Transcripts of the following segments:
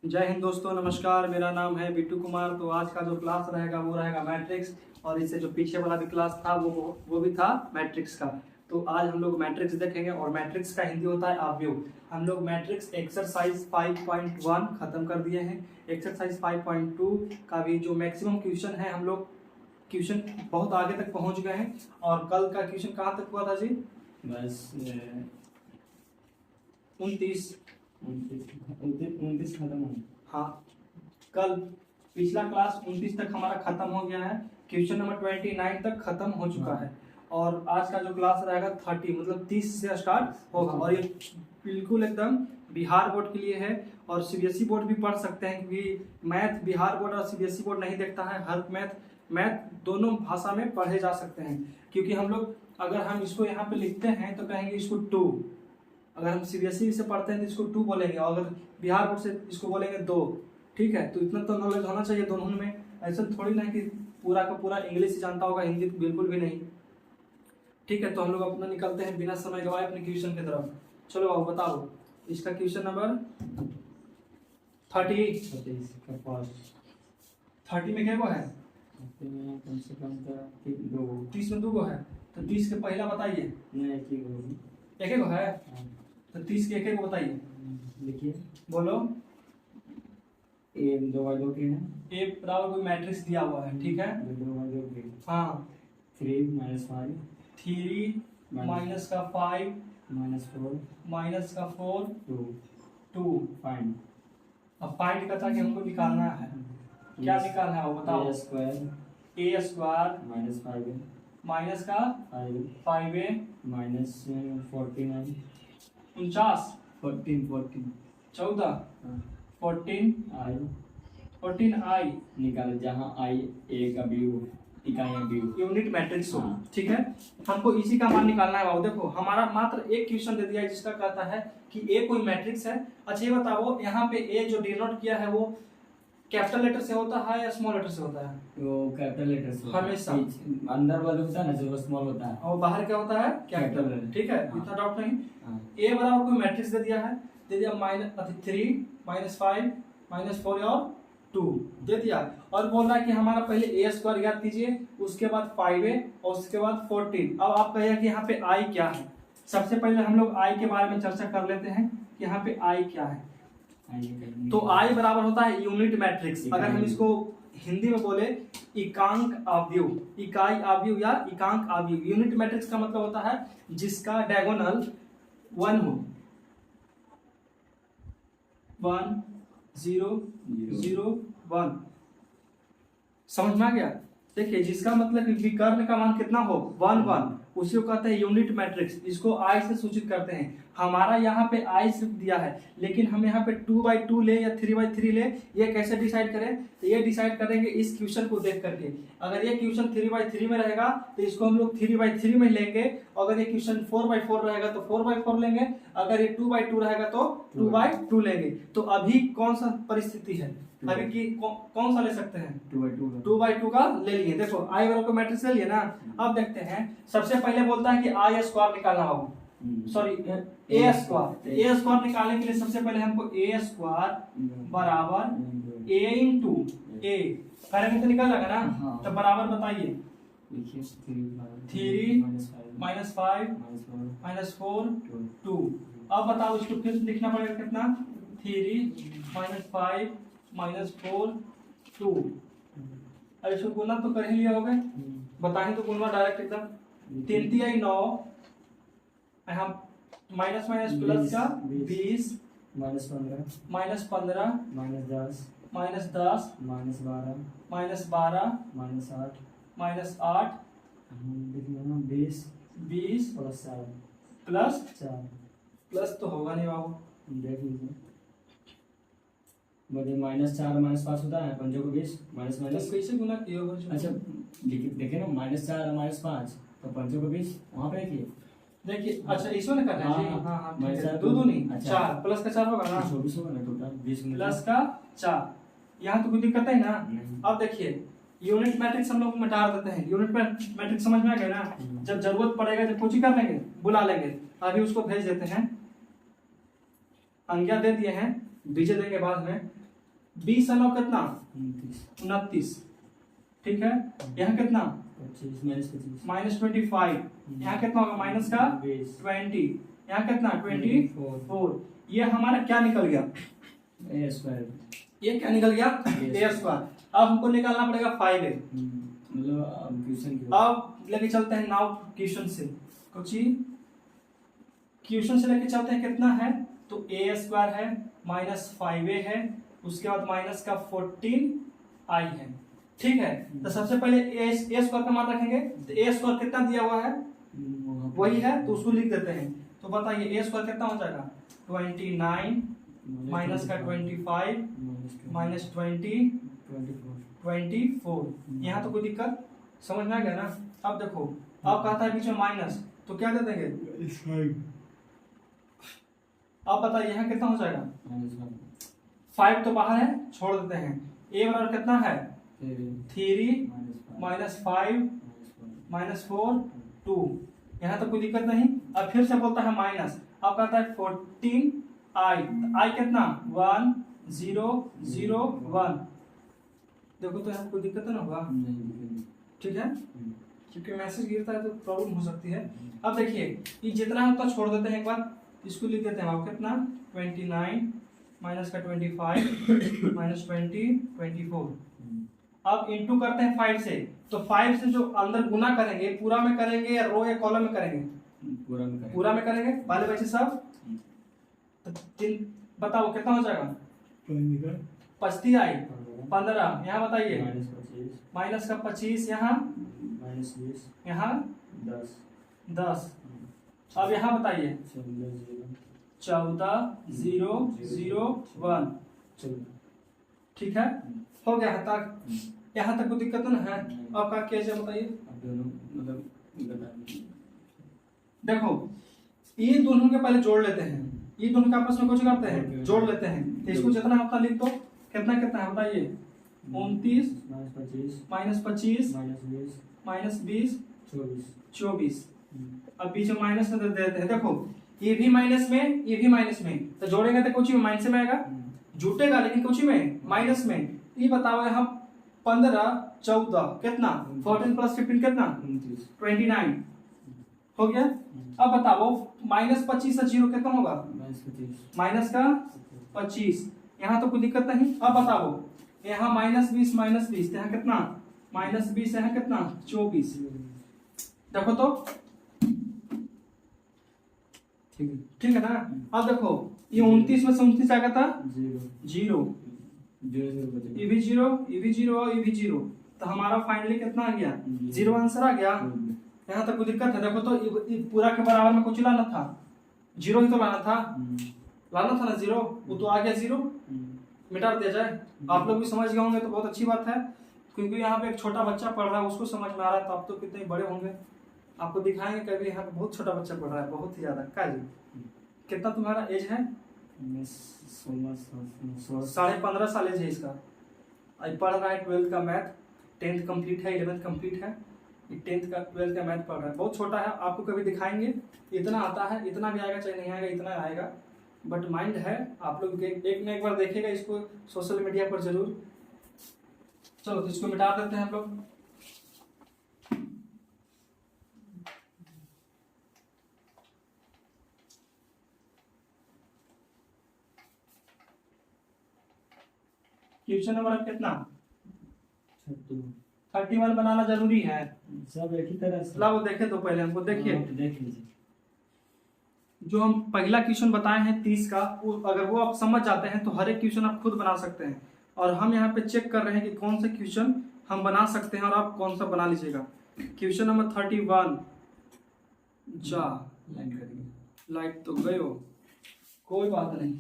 जय हिंद दोस्तों, नमस्कार। मेरा नाम है बिट्टू कुमार। तो आज का जो क्लास रहेगा वो रहेगा मैट्रिक्स, और इससे जो पीछे वाला भी क्लास था वो भी था मैट्रिक्स का। तो आज हम लोग मैट्रिक्स देखेंगे, और मैट्रिक्स का हिंदी होता है आव्यूह। हम लोग मैट्रिक्स एक्सरसाइज 5.1 खत्म कर दिए हैं। एक्सरसाइज 5.2 का भी जो मैक्सिमम क्वेश्चन है, हम लोग क्वेश्चन बहुत आगे तक पहुंच गए हैं। और कल का क्वेश्चन कहाँ तक हुआ था जी? बस 29 29 खत्म हो। हाँ, कल पिछला क्लास 29 तक हमारा खत्म हो गया है। क्वेश्चन नंबर 29 तक खत्म हो चुका है। और आज का जो क्लास रहेगा 30 मतलब 30 से स्टार्ट होगा। और ये बिल्कुल एकदम बिहार बोर्ड के लिए है, और सीबीएसई बोर्ड भी पढ़ सकते हैं, क्योंकि मैथ बिहार बोर्ड और सीबीएसई बोर्ड नहीं देखता है। हर मैथ दोनों भाषा में पढ़े जा सकते हैं। क्योंकि हम लोग अगर हम इसको यहाँ पे लिखते हैं तो कहेंगे इसको 2, अगर हम सीबीएसई से पढ़ते हैं तो इसको 2 बोलेंगे, और अगर बिहार बोर्ड से इसको बोलेंगे 2। ठीक है, तो इतना तो नॉलेज होना चाहिए दोनों में। ऐसा थोड़ी ना कि पूरा का पूरा इंग्लिश ही जानता होगा, हिंदी तो बिल्कुल भी नहीं। ठीक है, तो हम लोग अपना निकलते हैं बिना समय गवाए अपने क्वेश्चन की तरफ। चलो बाबू बताओ इसका क्वेश्चन नंबर 30 में क्या है? कम से कम तो 30 में 2 गो है, तो 30 के पहला बताइए। एक गो है, तो 30 के एक गो बताइए। देखिए, बोलो। ए 2/2 के हैं। ए बराबर कोई मैट्रिक्स दिया हुआ है, ठीक है। 2/2 के। हाँ, 3 - 5 3 माइनस का 5 -4 माइनस का 4 2। फाइंड। अब फाइंड करता कि हमको निकालना है, क्या निकालना है वो बताओ। a square A square -5 minus का 5a -49 49 14 14 हाँ। 14 आई निकाले, जहाँ आई ए का व्यू इकाइयाँ व्यू यूनिट मैट्रिक्स हो। हाँ। ठीक है, हमको इसी का मान निकालना है बाबू। देखो हमारा मात्र एक क्वेश्चन दे दिया है जिसका कहता है कि ए कोई मैट्रिक्स है। अच्छा ये बताओ, यहाँ पे ए जो डिनोट किया है वो कैपिटल लेटर से होता है या स्मॉल लेटर से होता है? वो कैपिटल लेटर से हमेशा। अंदर वाला होता है ना जो स्मॉल होता है, और बाहर क्या होता है? कैपिटल। Capital। ठीक है, हाँ। इतना डाउट नहीं। हाँ। ए बराबर कोई मैट्रिक्स दे दिया है, दे दिया -3 -5 -4 और 2 दे दिया। और बोल रहा है कि हमारा पहले ए स्क्वायर याद कीजिए, उसके बाद 5a और उसके बाद 14। अब आप कहिए कि यहाँ पे आई क्या है। सबसे पहले हम लोग आई के बारे में चर्चा कर लेते हैं कि यहाँ पे आई क्या है। तो आई बराबर होता है यूनिट मैट्रिक्स। अगर हम इसको हिंदी में बोले इकांक आव्यूह, इकाई आव्यूह या इकांक आव्यूह। यूनिट मैट्रिक्स का मतलब होता है जिसका डायगोनल 1 हो, 1 0 0 1। समझ में आ गया? देखिए, जिसका मतलब कि विकर्ण का मान कितना हो 1 1, उसी को कहते हैं यूनिट मैट्रिक्स। इसको आई से सूचित करते हैं। हमारा यहाँ पे आई सिर्फ दिया है, लेकिन हम यहाँ पे 2/2 ले या 3/3 ले, ये कैसे डिसाइड करें? तो ये डिसाइड करेंगे इस क्वेश्चन को देख करके। अगर ये क्वेश्चन 3/3 में रहेगा तो इसको हम लोग 3/3 में लेंगे। अगर ये क्वेश्चन 4/4 रहेगा तो 4/4 लेंगे। अगर ये 2/2 रहेगा तो 2/2 लेंगे। तो अभी कौन सा परिस्थिति है? अभी की कौन सा ले सकते हैं? 2/2 का ले लिए। देखो आई बराबर को मैट्रिक्स ले लिए ना। अब देखते हैं, सबसे पहले बोलता है कि आई स्क्वायर निकालना होगा, सॉरी ए स्क्वायर। ए स्क्वायर निकालने के लिए सबसे पहले हमको ए स्क्वायर बराबर ए इंटू ए करेंगे तो निकल जाएगा ना। हाँ। तो बराबर बताइए, 3 -5 -4 2। अब बताओ इसको फिर लिखना पड़ेगा कितना? 3 -5 -4 2। अब इसको गुना तो कर ही लिया होगा, बताएं तो गुना डायरेक्ट एकदम। 3 3 9, यहाँ माइनस माइनस प्लस का 20 -15 -15 -10 -10 -12 -8 -8 20 20 प्लस 4 प्लस तो होगा नहीं बाबू, देख लीजिए। मुझे -4 -5 होता है, पंजों को 20 तो कैसे गुना किया होगा? अच्छा देखिए ना, -4 -5 तो पंजों को 20 वहाँ पे देखिए। अच्छा इसमें ना करना है जी। हाँ, हाँ हाँ, मैं चार दो नहीं, अच्छा। 4 प्लस का 4 होगा ना, 24 होगा ना टोटल 20 प्लस का 4। यहाँ तो कोई दिक्कत है ना। अब देखिए यूनिट मैट्रिक्स हम लोग मिटा देते हैं। यूनिट मैट्रिक्स समझ में आ गया ना। जब जरूरत पड़ेगा जब कुछ कर लेंगे, बुला लेंगे। अभी उसको भेज देते हैं, आज्ञा दे दिए हैं, भेजे देंगे बाद में। 20 कितना 29 29, ठीक है। यहाँ कितना 25 -25 -25, यहाँ कितना होगा माइनस का 20, यहाँ कितना 24। ये हमारा क्या निकल गया, a²। ये क्या निकल गया a²। अब हमको निकालना पड़ेगा 5a। मतलब अब क्वेश्चन की अब लेके चलते हैं नाउ क्वेश्चन से, कुछ क्वेश्चन से लेके चलते हैं। कितना है तो a² है -5a है, उसके बाद माइनस का 14i है, ठीक है। तो सबसे पहले a² का मान रखेंगे, तो a² कितना दिया हुआ है वही है, तो उसको लिख देते हैं। तो बताइए a² कितना हो जाएगा 29 माइनस का 25 माइनस 20 24। यहाँ तो कोई दिक्कत समझ में आ गया ना। अब देखो, अब कहता है बीच में माइनस, तो क्या दे देंगे, अब बताइए यहाँ कितना हो जाएगा 5 तो बाहर है, छोड़ देते हैं। a बराबर कितना है 3 -5 -4 2, यहाँ तो कोई दिक्कत नहीं। अब फिर से बोलता है माइनस, अब कहता है 14i, i कितना 1 0 0 1। देखो तो यहाँ कोई दिक्कत तो ना होगा, ठीक है, क्योंकि मैसेज गिरता है तो प्रॉब्लम हो सकती है। अब देखिए ये जितना है उतना छोड़ देते हैं, एक बार इसको लिख देते हैं। आप कितना 29 माइनस का 25 माइनस 20 24। अब इंटू करते हैं 5 से, तो 5 से जो अंदर गुना करेंगे पूरा में करेंगे या रो या कॉलम में करेंगे, पूरा में करेंगे वाले बच्चे सब। तो बताओ कितना हो जाएगा 25i 15, यहाँ बताइए माइनस का 25, यहाँ यहाँ 10। अब यहाँ बताइए 14 0 0 1, ठीक है, हो गया यहाँ तक। यहाँ तक कोई दिक्कत ना है। अब का कैसे बताइए, देखो ये दोनों के पहले जोड़ लेते हैं, ये दोनों के आपस में कुछ करते हैं जोड़ लेते हैं। तो इसको जितना होता लिख दो, कितना कितना है बताइए 29 -25 -20 24। अब बीच में माइनस में दे देते हैं। देखो ये भी माइनस में ये भी माइनस में, तो जोड़ेंगे तो कुछ माइनस में आएगा, जुटेगा लेकिन कुछ में माइनस में। ये बताओ यहाँ 15 14 कितना 14 + 15 कितना 29 हो गया। अब बताओ -25 से 0 कितना होगा माइनस का 25, यहाँ तो कोई दिक्कत नहीं। अब बताओ यहाँ -20 -20, यहाँ कितना -20, यहाँ कितना 24। देखो तो ठीक है ना। अब देखो ये 29 में से 29 आ गया था 0, ये भी 0 ये भी 0 और ये भी 0, तो हमारा फाइनली कितना आ गया 0 आंसर आ गया। यहाँ तक कोई दिक्कत है। देखो तो ये पूरा के बराबर में कुछ लाना था, 0 ही तो लाना था ना 0, वो तो आ गया 0, मिटा दिया जाए। आप लोग भी समझ गए होंगे तो बहुत अच्छी बात है, क्योंकि यहाँ पे एक छोटा बच्चा पढ़ रहा है उसको समझ में आ रहा है, तो आप तो कितने बड़े होंगे, आपको दिखाएंगे कभी। यहाँ पे बहुत छोटा बच्चा पढ़ रहा है, बहुत ही ज्यादा। का जी कितना तुम्हारा एज है 15.5 साल एज है इसका। आज पढ़ रहा है 12th का मैथ, 10th कंप्लीट है, 11th कंप्लीट है, 10th का 12th का मैथ पढ़ रहा है, बहुत छोटा है। आपको कभी दिखाएंगे, इतना आता है, इतना भी आएगा चाहे नहीं आएगा, इतना आएगा, बट माइंड है। आप लोग एक न एक बार देखेगा इसको सोशल मीडिया पर जरूर। चलो तो इसको मिटा देते हैं हम लोग। क्वेश्चन नंबर कितना 31 बनाना जरूरी है, सब एक ही तरह से। ला वो देखे तो पहले हमको देखिए, देख लीजिए जो हम पहला क्वेश्चन बताए हैं 30 का, अगर वो आप समझ जाते हैं तो हर एक क्वेश्चन आप खुद बना सकते हैं। और हम यहाँ पे चेक कर रहे हैं कि कौन से क्वेश्चन हम बना सकते हैं और आप कौन सा बना लीजिएगा। क्वेश्चन नंबर 31 जा लाइट तो गए हो, कोई बात नहीं,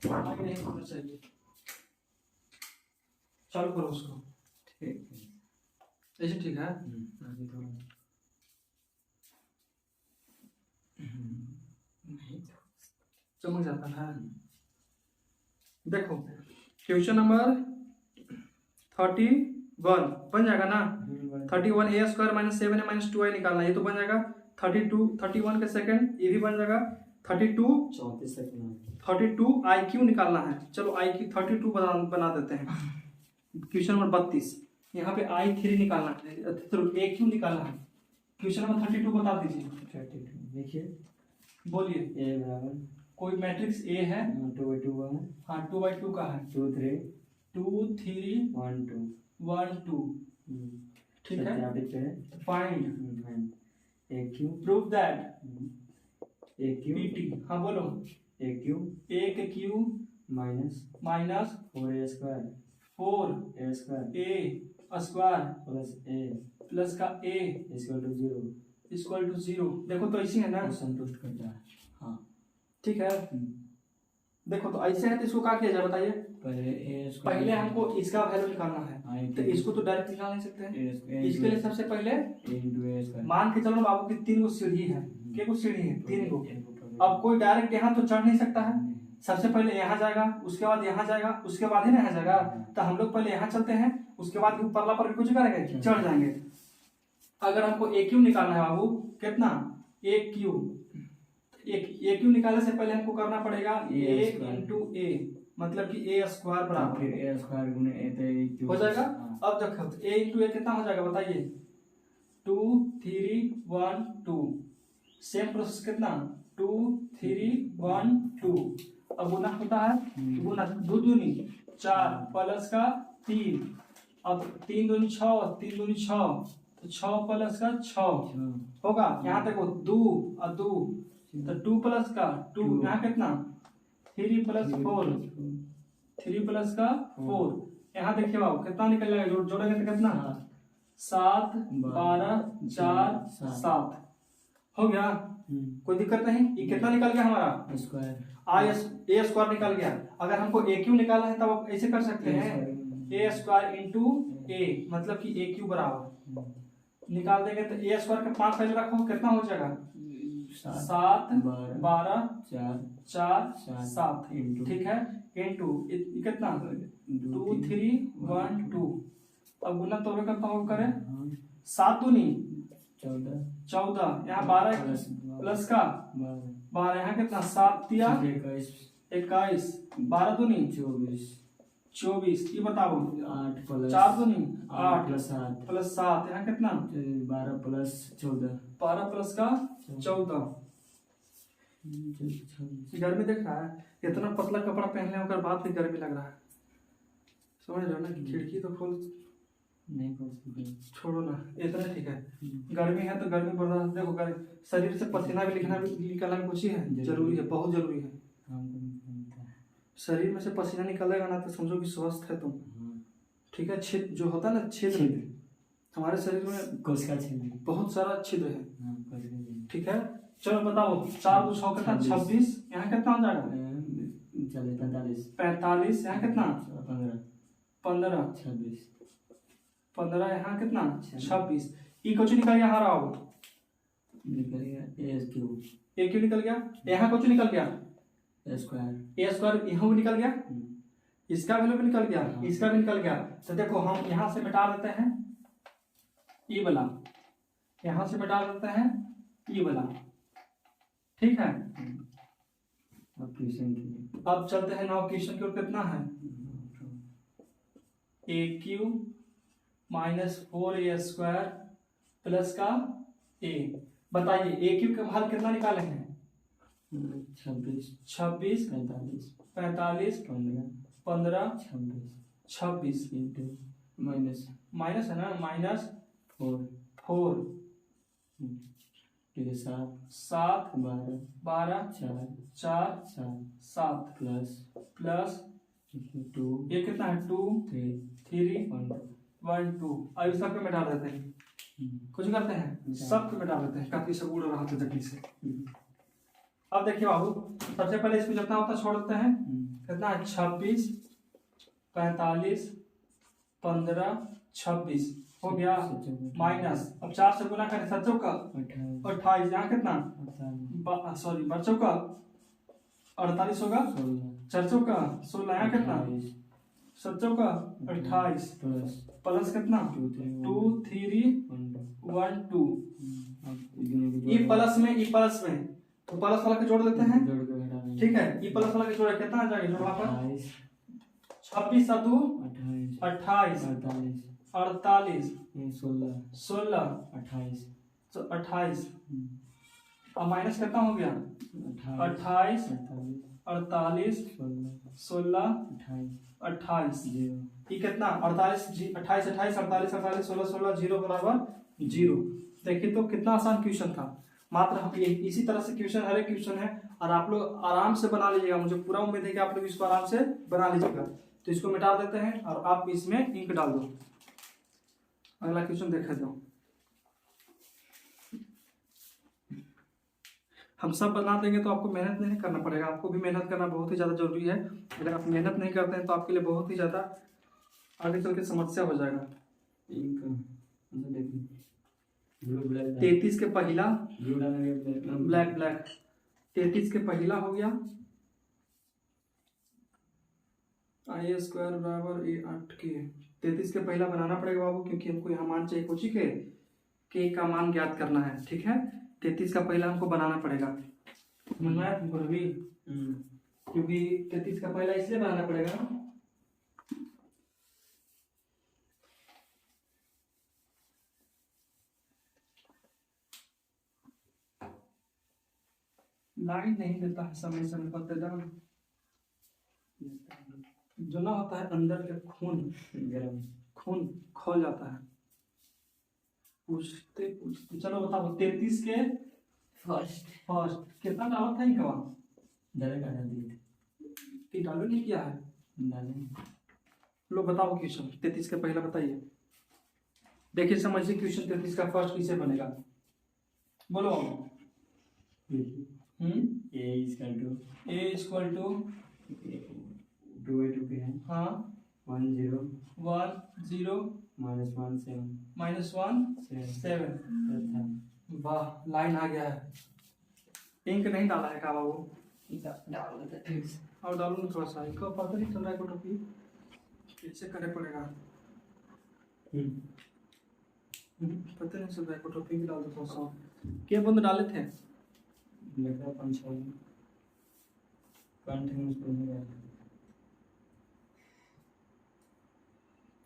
आगे नहीं होना चाहिए, चालू करो उसको, ठीक है ऐसे ठीक है। नहीं चमक जाता है। देखो क्वेश्चन नंबर 31 बन जाएगा ना, 31 a² -7a -2i निकालना, ये तो बन जाएगा। 31 के सेकंड ये भी बन जाएगा, 32 34 तक ना 32 IQ निकालना है। चलो IQ 32 बना देते हैं। क्वेश्चन नंबर 32 यहाँ पे I3 निकालना है, AQ निकालना है। क्वेश्चन नंबर 32 बता दीजिए। 32 देखिए बोलिए। a बराबर कोई मैट्रिक्स A है, 2/2 है, हाँ 2/2 का है, 2 3 2 3 1 2 1 2, ठीक है। सत्यापित करें, find AQ prove that AQ PT, हाँ बोलो। AQ AQ minus minus 4a square 4 a square A square plus a plus का A equal to 0 equal to 0। देखो तो ऐसे है ना, संतुष्ट करता है। हाँ ठीक है। देखो तो ऐसे है तो इसको क्या किया जाए बताइए। पहले a स्क्वायर पहले हमको इसका वैल्यू निकालना है, तो इसको तो डायरेक्ट निकाल नहीं सकते हैं। इसके लिए सबसे पहले a स्क्वायर मान के चलो बाबू की 3 गो सीढ़ी है। क्या गो सीढ़ी है? 3 गो। अब कोई डायरेक्ट यहाँ तो चढ़ नहीं सकता है, सबसे पहले यहाँ जाएगा, उसके बाद यहाँ जाएगा, उसके बाद ही ना यहाँ जाएगा। तो हम लोग पहले यहाँ चलते हैं, उसके बाद ऊपरला पर कुछ करेंगे, चढ़ जाएंगे। अगर हमको AQ निकालना है बाबू, कितना AQ, AQ निकालने से पहले हमको करना पड़ेगा A इंटू A, मतलब कि A स्क्वायर बराबर फिर a स्क्वायर गुने a तो हो जाएगा। अब देखो A इंटू A कितना हो जाएगा बताइए, 2 3 1 2। सेम प्रोसेस कितना, 2 3 1 2। अब गुना होता है, गुना 2 दूनी 4 प्लस का 3, अब 3 दूनी 6, 3 दूनी 6, तो 6 प्लस का 6 होगा। यहाँ तक 2 और 2, तो 2 प्लस का 2, यहाँ कितना 3 प्लस 4, 3 प्लस का 4। यहाँ देखिए बाबू कितना निकल जाएगा, जोड़ेंगे तो कितना 7 12 4 7 हो गया। कोई दिक्कत नहीं। ये कितना निकल गया हमारा स्क्वायर A स्क्वायर निकल गया। अगर हमको AQ निकालना है तब आप ऐसे कर सकते हैं, A स्क्वायर इंटू A, मतलब कि AQ बराबर निकाल देंगे तो A स्क्वायर का 5 पहले रखो, कितना हो जाएगा 7 12 4 7, ठीक है। इंटू कितना 2 3 1 2। अब गुना तो करता हूँ, करें 7 दूनी 14, यहाँ 12 प्लस का 12, यहाँ कितना 7 दिया 21, 12 दूनी 24। ये बताओ 8 प्लस 4 दूनी 8 प्लस 7, यहाँ कितना 12 प्लस 14 12 प्लस का 14। गर्मी देख रहा है, इतना पतला कपड़ा पहनने होकर बाद में गर्मी लग रहा है, समझ रहे हो ना। कि खिड़की तो खोल, नहीं खोल सकते, छोड़ो ना, इतना ठीक है। गर्मी है तो गर्मी बर्दाश्त, देखो शरीर से पसीना भी निकलना भी कुछ ही है, जरूरी है, बहुत जरूरी है। शरीर में से पसीना निकलेगा ना तो समझो कि स्वस्थ है तुम, ठीक है। छिद्र जो होता है ना, छिद्र हमारे शरीर में कोशिका छिद्र बहुत सारा छिद्र है, ठीक है। चलो बताओ 4 2 6 कितना 26, यहाँ कितना हो जाएगा 45, यहाँ कितना 15 15, यहाँ कितना 26। ई कुछ निकल गया हमारा, अब निकल गया AQ निकल गया, यहाँ कुछ निकल गया A स्क्वायर यहाँ भी निकल गया, इसका वैल्यू भी निकल गया, इसका भी निकल गया। तो देखो हम यहाँ से मिटा देते हैं ई वाला, यहाँ से मिटा देते हैं ई वाला, ठीक है। अब चलते हैं नाउ क्वेश्चन की ओर। कितना है AQ minus 4A square plus का A। बताइए AQ का हल कितना निकाले हैं 26 45 15 26 माइनस है ना, माइनस 4 7 12 4 7 प्लस 2, ये कितना है 2 3 1 2। अब सबको मिटा देते हैं, कुछ करते हैं सबको मिटा देते हैं, काफी सब उड़ रहा था जल्दी से। अब देखिए बाबू, सबसे पहले इसको जितना होता छोड़ देते हैं, कितना है 26 45 15 26 हो गया, माइनस अब 4 से गुना करें 7 का 28, यहाँ कितना सॉरी 5 का 48 होगा, 4 का 16, यहाँ कितना 7 का 28 प्लस कितना 2 3 1 2। ई प्लस में तो प्लस वाला के जोड़ लेते हैं, जोड़ के घटाना। ठीक है। ई प्लस वाला के जोड़ कितना आ जाएगा जोड़वा पर 28 26 और 2 28 28 48 48 16 16 28 28 और माइनस कितना हो गया 28 48 16 28 ये कितना 48 28 28 48 48 16 16 0 बराबर 0। देखिए तो कितना आसान क्वेश्चन था। मात्र हम इसी तरह से क्वेश्चन हर एक क्वेश्चन है और आप लोग आराम से बना लीजिएगा। मुझे पूरा उम्मीद है कि आप लोग इसको आराम से बना लीजिएगा। तो इसको मिटा देते हैं और आप इसमें इंक डाल दो। अगला क्वेश्चन देखे दो। हम सब बना देंगे तो आपको मेहनत नहीं करना पड़ेगा। आपको भी मेहनत करना बहुत ही ज़्यादा जरूरी है। अगर आप मेहनत नहीं करते हैं तो आपके लिए बहुत ही ज़्यादा आगे चल के समस्या हो जाएगा। 33 के पहला ब्लैक ब्लैक 33 के पहला हो गया आई स्क्वायर बराबर ए 8 के। 33 के पहला बनाना पड़ेगा बाबू, क्योंकि हमको यहाँ मान चाहिए कुछ ही के का मान ज्ञात करना है, ठीक है। 33 का पहला हमको बनाना पड़ेगा, समझ में आया तुमको रवि? क्योंकि 33 का पहला इसलिए बनाना पड़ेगा ना, लाइन नहीं देता है समय समय पर तेजाब जो ना होता है अंदर के खून खो जाता है। पूछते पूछते चलो बताओ 33 के फर्स्ट कितना डाला था इनका डालो नहीं किया है। लो बताओ क्वेश्चन 33 के पहला बताइए। देखिए समझिए क्वेश्चन 33 का फर्स्ट किसे बनेगा बोलो। A इक्वल टू 2 पे है हाँ 1 0 माइनस 1 7। वाह लाइन आ गया है। इंक नहीं डाला है का बाबू? और डालो ना थोड़ा सा, इनको पता नहीं चल रहा है फोटोकॉपी कैसे करे पड़ेगा। पता नहीं चल रहा है फोटोकॉपी भी डाल दो थोड़ा सा। क्या बंद डाले थे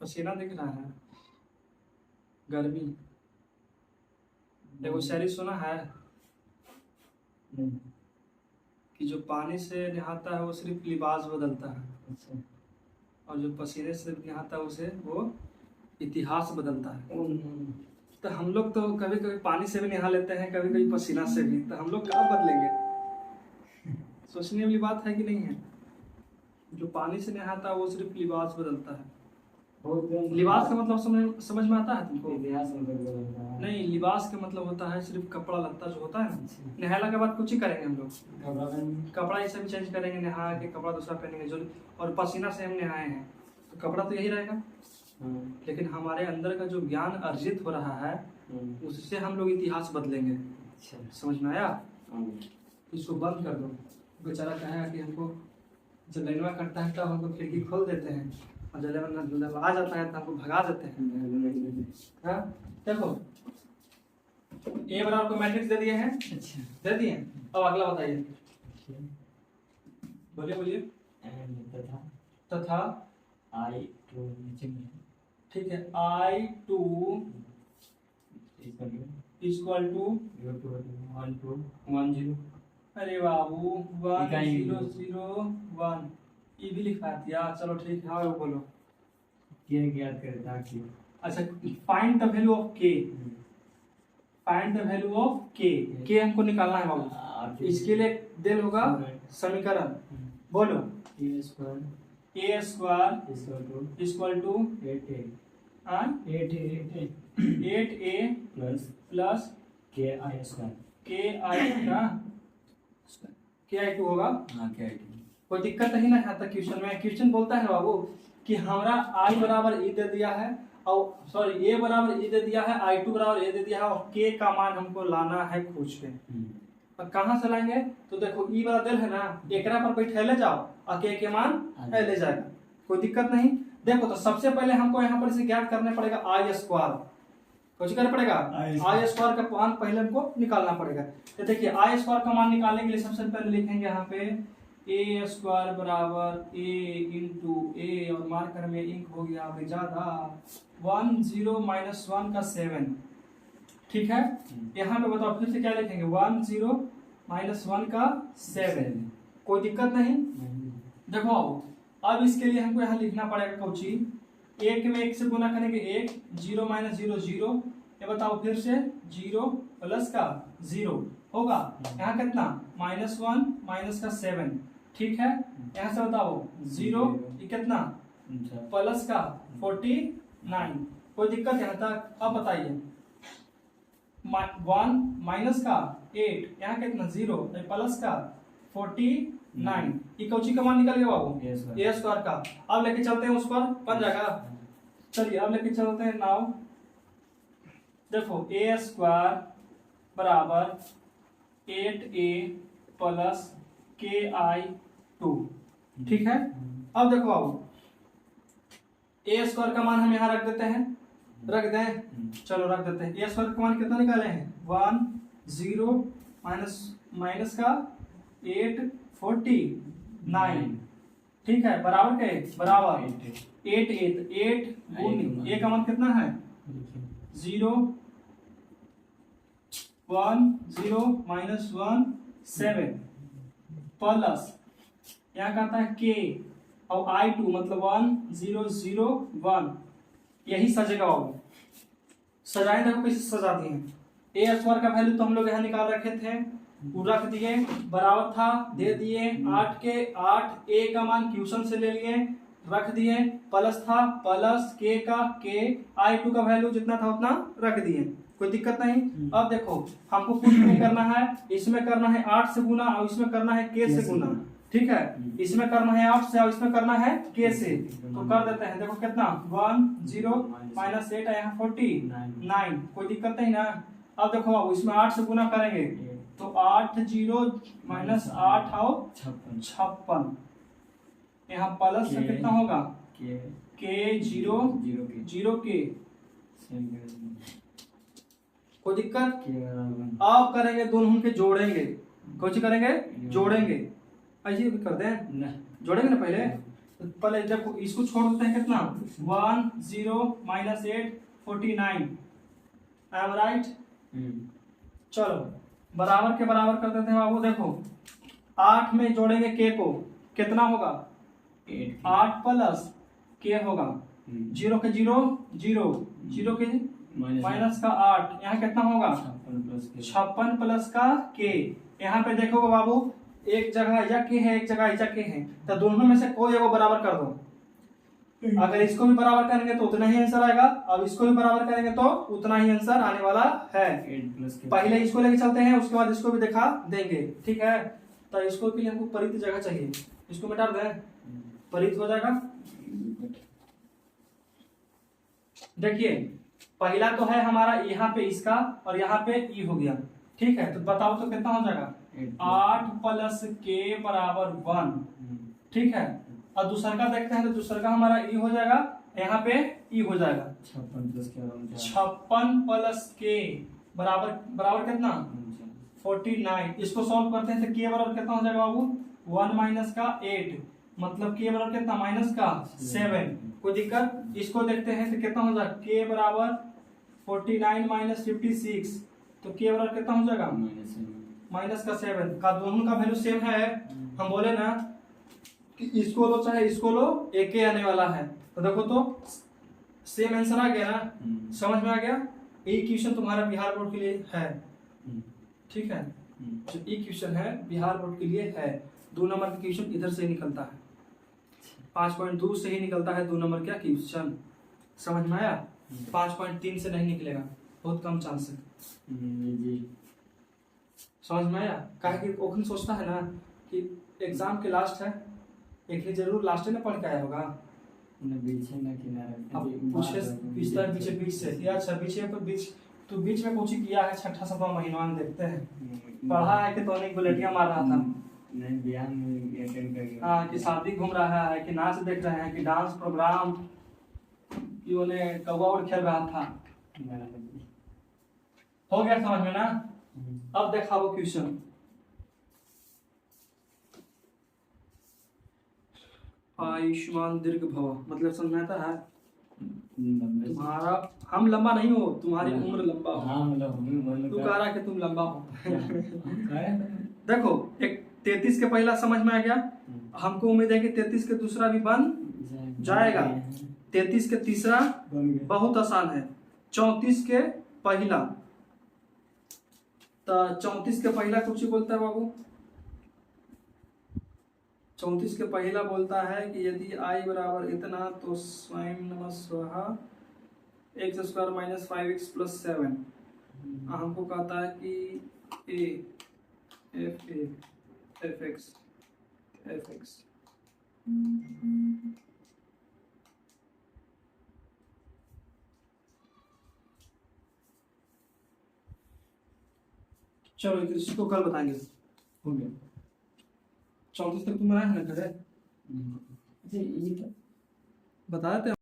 पसीना दिख रहा है, गर्मी। देखो शायरी सुना है कि जो पानी से नहाता है वो सिर्फ लिबास बदलता है, और जो पसीने से नहाता है उसे वो इतिहास बदलता है। तो हम लोग तो कभी कभी पानी से भी नहा लेते हैं, कभी कभी पसीना से भी, तो हम लोग कहाँ बदलेंगे? सोचने वाली बात है कि नहीं है? जो पानी से नहाता है वो सिर्फ लिबास बदलता है। लिबास का मतलब समझ में आता है तुमको? नहीं, लिबास का मतलब होता है सिर्फ कपड़ा लत्ता जो होता है ना, नहाने के बाद कुछ ही करेंगे हम लोग, कपड़ा ये सब चेंज करेंगे, नहा के कपड़ा दूसरा पहनेंगे जो, और पसीना से हम नहाए हैं तो कपड़ा तो यही रहेगा। लेकिन हमारे अंदर का जो ज्ञान अर्जित हो रहा है उससे हम लोग इतिहास बदलेंगे। समझ में आया? इसको बंद कर दो। बेचारा कहेगा कि हमको जब लाइनवा करता है तब हमको खिड़की खोल देते हैं, और जब आ जाता है तो हमको भगा देते हैं। हाँ देखो ए बराबर को मैट्रिक्स दे दिए हैं। अच्छा दे दिए। अब अगला बताइए, बोलिए। तथा I2 ठीक है I2 इक्वल टू 1 0। अरे बाबू 1 0 0 1 ये भी लिखा दिया। चलो ठीक है। हाँ बोलो ज्ञात करता कि अच्छा फाइंड द वैल्यू ऑफ के। फाइंड द वैल्यू ऑफ के हमको निकालना है बाबू। इसके लिए देल होगा समीकरण। बोलो a square equal to 8a plus KI2 होगा। कोई दिक्कत नहीं ना आता क्वेश्चन में? क्वेश्चन बोलता है बाबू कि हमारा I बराबर ए दे दिया है, और सॉरी ए बराबर ए दे दिया है, I2 बराबर ए दे दिया है, और के का मान हमको लाना है खोज के। और कहाँ से लाएंगे? तो देखो ई वाला दिल है ना, एकरा पर बैठे ले जाओ और के मान ले जाएगा, कोई दिक्कत नहीं। देखो तो सबसे पहले हमको यहाँ पर से ज्ञात करने पड़ेगा I स्क्वायर। कुछ करना पड़ेगा, आई स्क्वायर का मान पहले हमको निकालना पड़ेगा। तो देखिए आई स्क्वायर का मान निकालने के लिए सबसे पहले लिखेंगे यहाँ पे ए स्क्वायर बराबर ए इंटू ए और मार्कर में इंक हो गया अभी ज्यादा 1 0 माइनस 1 का 7, ठीक है। यहाँ पे बताओ फिर से क्या लिखेंगे 1 0 माइनस 1 का 7, कोई दिक्कत नहीं। देखो अब इसके लिए हमको यहाँ लिखना पड़ेगा कोची, एक में एक से गुना करेंगे 1 0 माइनस 0 0, ये बताओ फिर से 0 प्लस का 0 होगा, यहाँ कितना -1 माइनस का 7, ठीक है। यहाँ से बताओ 0 ये कितना प्लस का 49, कोई दिक्कत यहाँ तक। अब बताइए 1 माइनस का 8, यहाँ कितना 0 प्लस का 49, ये कौची का मान निकल गया बाबू ए स्क्वायर का। अब लेके चलते हैं उस पर बन जाएगा। चलिए अब लेके चलते हैं नाउ, देखो ए स्क्वायर बराबर 8a प्लस KI2, ठीक है। अब देखो बाबू ए स्क्वायर का मान हम यहाँ रख देते हैं, रख दें, चलो रख देते हैं। ए स्क्वायर का मान कितना निकाले हैं 1 0 माइनस का 8 49, ठीक है, बराबर के बराबर 8 गुण ए का मान कितना है 0 1 0 माइनस 1 7 प्लस यहाँ का आता है के और I2 मतलब 1 0 0 1, यही सजेगा बाबू। सजाए देखो कैसे सजा दिए। ए स्क्वायर का वैल्यू तो हम लोग यहाँ निकाल रखे थे, वो रख दिए, बराबर था दे दिए 8 के 8, ए का मान क्वेश्चन से ले लिए रख दिए, प्लस था प्लस के का के, I2 का वैल्यू जितना था उतना रख दिए, कोई दिक्कत नहीं। अब देखो हमको कुछ नहीं करना है, इसमें करना है 8 से गुना और इसमें करना है के से गुना, ठीक है। इसमें करना है 8 से और इसमें करना है के से, तो कर देते हैं। देखो कितना 1 0 माइनस 8 है यहाँ 49, कोई दिक्कत नहीं ना। अब देखो अब इसमें 8 से गुना करेंगे तो 8 0 माइनस 8 और 56, यहाँ प्लस से कितना होगा के 0 0 के, कोई दिक्कत। अब करेंगे दोनों के जोड़ेंगे, कुछ करेंगे जोड़ेंगे, ऐसे भी कर दें जोड़ेंगे ना पहले देखो इसको छोड़ देते हैं कितना 1 0 माइनस 8 49, आई एम राइट। चलो बराबर के बराबर कर देते हैं बाबू। देखो 8 में जोड़ेंगे के को, कितना होगा 8 प्लस के होगा 0 के 0 0 0 के माइनस का 8, यहाँ कितना होगा 56 प्लस का के। यहाँ पे देखो बाबू एक जगह या के है एक जगह या के है, तो दोनों में से कोई एगो बराबर कर दो। अगर इसको भी बराबर करेंगे तो उतना ही आंसर आएगा, अब इसको भी बराबर करेंगे तो उतना ही आंसर आने वाला है। पहले इसको लेके चलते हैं, उसके बाद इसको भी दिखा देंगे, ठीक है। तो इसको के लिए हमको परित जगह चाहिए, इसको मिटा दें, परित हो जाएगा। देखिए पहला तो है हमारा यहाँ पे इसका और यहाँ पे ई हो गया, ठीक है। तो बताओ तो कितना हो जाएगा 8 प्लस के बराबर 1, ठीक है। और दूसरा का देखते हैं तो दूसरा का हमारा ई हो जाएगा, यहाँ पे ई हो जाएगा 56 प्लस के बराबर बराबर कितना 49। इसको सॉल्व करते हैं तो के बराबर कितना हो जाएगा बाबू 1 माइनस का 8, मतलब के बराबर कितना माइनस का 7, कोई दिक्कत। इसको देखते हैं तो कितना हो जाएगा के बराबर 49 माइनस 56, तो के बराबर कितना हो जाएगा माइनस का 7 का, दोनों का वैल्यू सेम है। हम बोले ना कि इसको लो चाहे इसको लो एक ही आने वाला है, तो देखो तो सेम आंसर आ गया ना, समझ में आ गया। ये क्वेश्चन तुम्हारा बिहार बोर्ड के लिए है, ठीक है। जो ये क्वेश्चन है बिहार बोर्ड के लिए है, 2 नंबर का क्वेश्चन इधर से ही निकलता है, 5.2 से ही निकलता है 2 नंबर का क्वेश्चन, समझ में आया। 5.3 से नहीं निकलेगा, बहुत कम चांस है, समझ में आया। काहे कि ओखन सोचता है ना कि एग्जाम के लास्ट है, एक जरूर लास्ट में पढ़ के आया होगा, पूछे बीच से या अच्छा बीच तो बीच में कोचिंग किया है 6-7 महीना में, देखते हैं पढ़ा है कि तो अनेक बुलेटियां मार रहा था नहीं बिहार में अटेंड कर, हाँ कि शादी घूम रहा है कि नाच देख रहे हैं कि डांस प्रोग्राम, कि उन्हें कौवा और खेल रहा था। हो गया समझ में ना? अब देखा वो क्वेश्चन। आयुष्मान दीर्घ भव मतलब समझ में आता है? तुम्हारा हम लंबा नहीं हो, तुम्हारी उम्र लंबा हो। हाँ मतलब तू कह रहा कि तुम लंबा हो। है। देखो एक 33 के पहला समझ में आ गया, हमको उम्मीद है कि 33 के दूसरा भी बन जाएगा। 33 के तीसरा बन गया। बहुत आसान है। 34 के पहला, तो 34 के पहला कुछ ही बोलता है बाबू। 34 के पहला बोलता है कि यदि i बराबर इतना तो स्वयं नमः स्वाहा x square minus 5x plus 7। हमको कहता है कि एफ एक्स चलो इसको कल बताएंगे। हो गया। 34 तक तुम बनाए है ना घरे? अच्छा ये क्या? बता देते हैं।